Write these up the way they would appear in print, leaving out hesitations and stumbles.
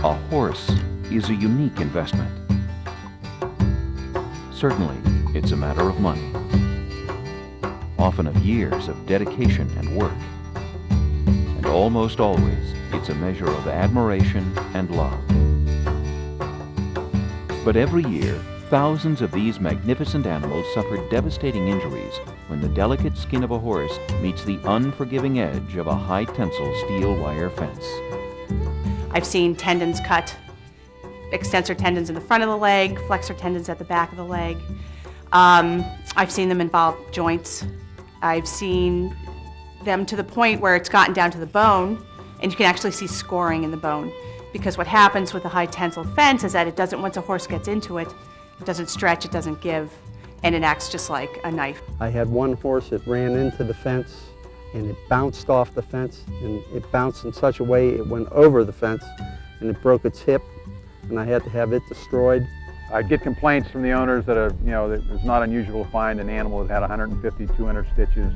A horse is a unique investment. Certainly, it's a matter of money, often of years of dedication and work. And almost always, it's a measure of admiration and love. But every year, thousands of these magnificent animals suffer devastating injuries when the delicate skin of a horse meets the unforgiving edge of a high-tensile steel wire fence. I've seen tendons cut, extensor tendons in the front of the leg, flexor tendons at the back of the leg. I've seen them involve joints. I've seen them to the point where it's gotten down to the bone, and you can actually see scoring in the bone. Because what happens with a high tensile fence is that it doesn't, once a horse gets into it, it doesn't stretch, it doesn't give, and it acts just like a knife. I had one horse that ran into the fence and it bounced off the fence, and it bounced in such a way it went over the fence and it broke its hip, and I had to have it destroyed. I get complaints from the owners that it's not unusual to find an animal that had 150, 200 stitches.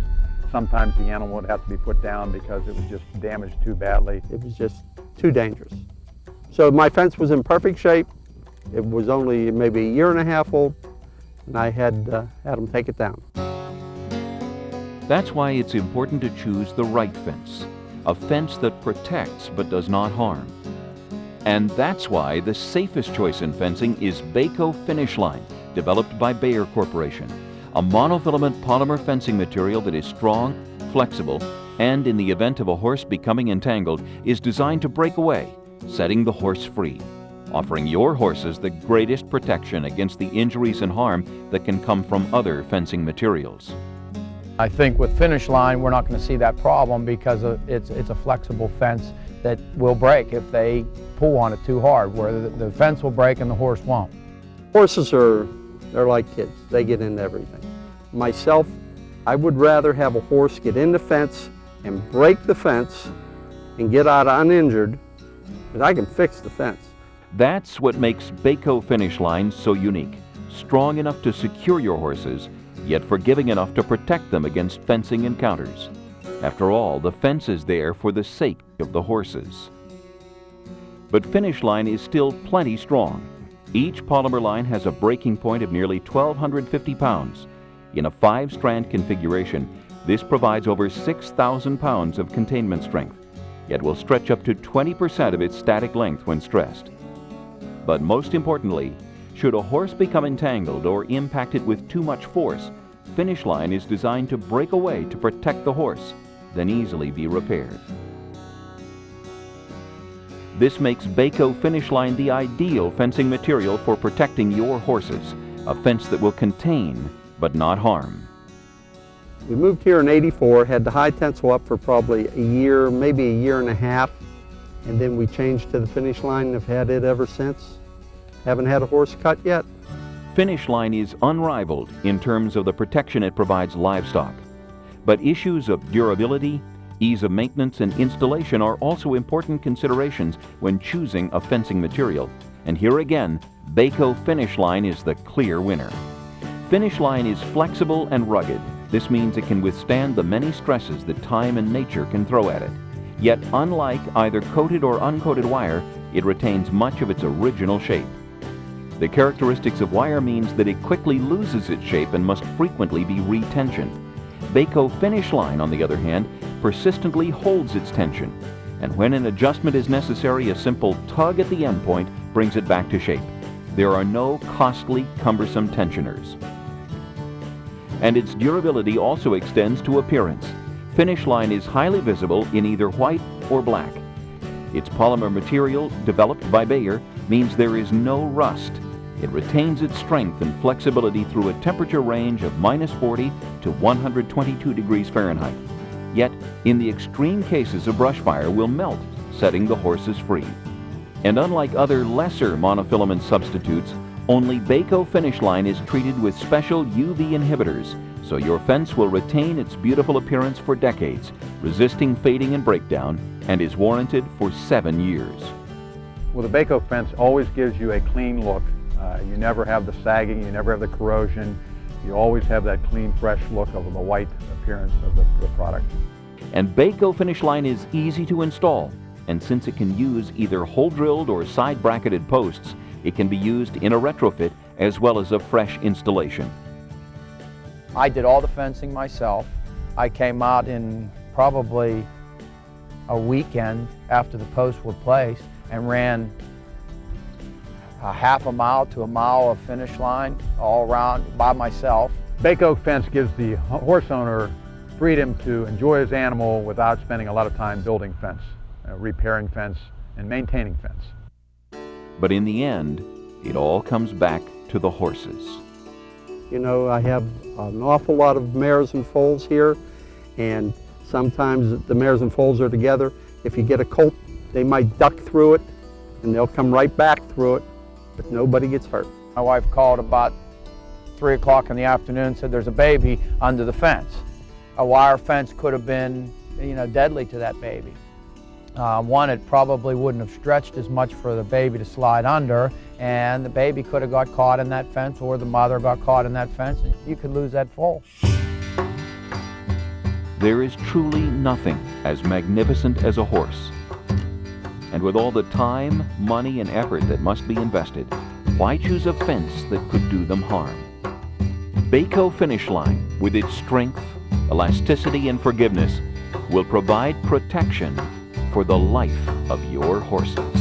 Sometimes the animal would have to be put down because it was just damaged too badly. It was just too dangerous. So my fence was in perfect shape. It was only maybe a year and a half old, and I had them take it down. That's why it's important to choose the right fence, a fence that protects but does not harm. And that's why the safest choice in fencing is Bayco Finish Line, developed by Bayer Corporation, a monofilament polymer fencing material that is strong, flexible, and in the event of a horse becoming entangled, is designed to break away, setting the horse free, offering your horses the greatest protection against the injuries and harm that can come from other fencing materials. I think with Finish Line, we're not going to see that problem because it's a flexible fence that will break if they pull on it too hard, where the fence will break and the horse won't. Horses they're like kids. They get into everything. Myself, I would rather have a horse get in the fence and break the fence and get out uninjured, because I can fix the fence. That's what makes Bayco Finish Line so unique. Strong enough to secure your horses, yet forgiving enough to protect them against fencing encounters. After all, the fence is there for the sake of the horses. But Finish Line is still plenty strong. Each polymer line has a breaking point of nearly 1,250 pounds. In a 5-strand configuration, this provides over 6,000 pounds of containment strength, yet will stretch up to 20% of its static length when stressed. But most importantly, should a horse become entangled or impacted with too much force, Finish Line is designed to break away to protect the horse, then easily be repaired. This makes Bayco Finish Line the ideal fencing material for protecting your horses, a fence that will contain but not harm. We moved here in '84, had the high tensile up for probably a year, maybe a year and a half, and then we changed to the Finish Line and have had it ever since. Haven't had a horse cut yet. Finish Line is unrivaled in terms of the protection it provides livestock. But issues of durability, ease of maintenance, and installation are also important considerations when choosing a fencing material. And here again, Bayco Finish Line is the clear winner. Finish Line is flexible and rugged. This means it can withstand the many stresses that time and nature can throw at it. Yet, unlike either coated or uncoated wire, it retains much of its original shape. The characteristics of wire means that it quickly loses its shape and must frequently be retensioned. Bayco Finish Line, on the other hand, persistently holds its tension, and when an adjustment is necessary, a simple tug at the end point brings it back to shape. There are no costly, cumbersome tensioners. And its durability also extends to appearance. Finish Line is highly visible in either white or black. Its polymer material, developed by Bayer, means there is no rust. It retains its strength and flexibility through a temperature range of -40 to 122 degrees Fahrenheit. Yet, in the extreme cases of brush fire, will melt, setting the horses free. And unlike other lesser monofilament substitutes, only Bayco Finish Line is treated with special UV inhibitors, so your fence will retain its beautiful appearance for decades, resisting fading and breakdown, and is warranted for 7 years. Well, the Bayco fence always gives you a clean look. You never have the sagging, you never have the corrosion. You always have that clean, fresh look of the white appearance of the product. And Bayco Finish Line is easy to install and since it can use either hole-drilled or side-bracketed posts, it can be used in a retrofit as well as a fresh installation. I did all the fencing myself. I came out in probably a weekend after the posts were placed and ran a half a mile to a mile of finish line all around by myself. Bayco fence gives the horse owner freedom to enjoy his animal without spending a lot of time building fence, repairing fence, and maintaining fence. But in the end, it all comes back to the horses. You know, I have an awful lot of mares and foals here, and sometimes the mares and foals are together. If you get a colt, they might duck through it, and they'll come right back through it, but nobody gets hurt. My wife called about 3 o'clock in the afternoon and said there's a baby under the fence. A wire fence could have been, deadly to that baby. One, it probably wouldn't have stretched as much for the baby to slide under, and the baby could have got caught in that fence, or the mother got caught in that fence, and you could lose that foal. There is truly nothing as magnificent as a horse. And with all the time, money, and effort that must be invested, why choose a fence that could do them harm? Bayco Finish Line, with its strength, elasticity, and forgiveness, will provide protection for the life of your horses.